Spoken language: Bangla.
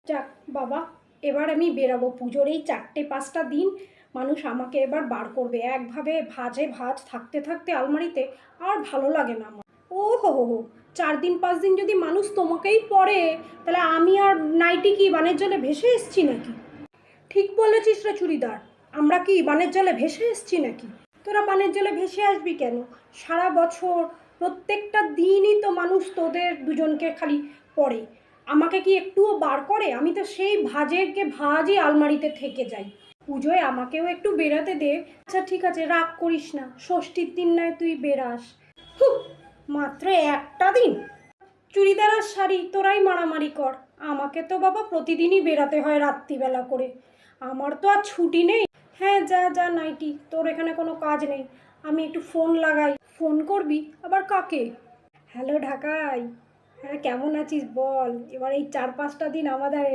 যাক বাবা, এবার আমি বেরাবো। পুজোর এই 4-5টা দিন মানুষ আমাকে এবার বার করবে। একভাবে ভাজ থাকতে থাকতে আলমারিতে আর ভালো লাগে না আমার। ও হো হো হো, 4 দিন 5 দিন যদি মানুষ তোমাকেই পড়ে, তাহলে আমি আর নাইটি কি বানের জলে ভেসে এসছি নাকি? ঠিক বলেছিস রে চুড়িদার, আমরা কি বানের জলে ভেসে এসছি নাকি? তোরা বানের জলে ভেসে আসবি কেন? সারা বছর প্রত্যেকটা দিনই তো মানুষ তোদের দুজনকে খালি পড়ে। আমাকে কি একটুও বার করে? আমি তো সেই ভাজই আলমারিতে থেকে যাই। পুজোয় আমাকেও একটু বেরাতে দে। আচ্ছা ঠিক আছে, রাগ করিস না, ষষ্ঠীর দিন নয় তুই বেরাস। হুঁ, মাত্র একটা দিন। চুড়িদার আর শাড়ি তোরাই মারামারি কর, আমাকে তো বাবা প্রতিদিনই বেরাতে হয় রাত্রিবেলা করে। আমার তো আর ছুটি নেই। হ্যাঁ যা যা নাইটি, তোর এখানে কোনো কাজ নেই। আমি একটু ফোন লাগাই। ফোন করবি আবার কাকে? হ্যালো ঢাকাই, হ্যাঁ কেমন আছিস বল? এবার এই 4-5টা দিন আমাদের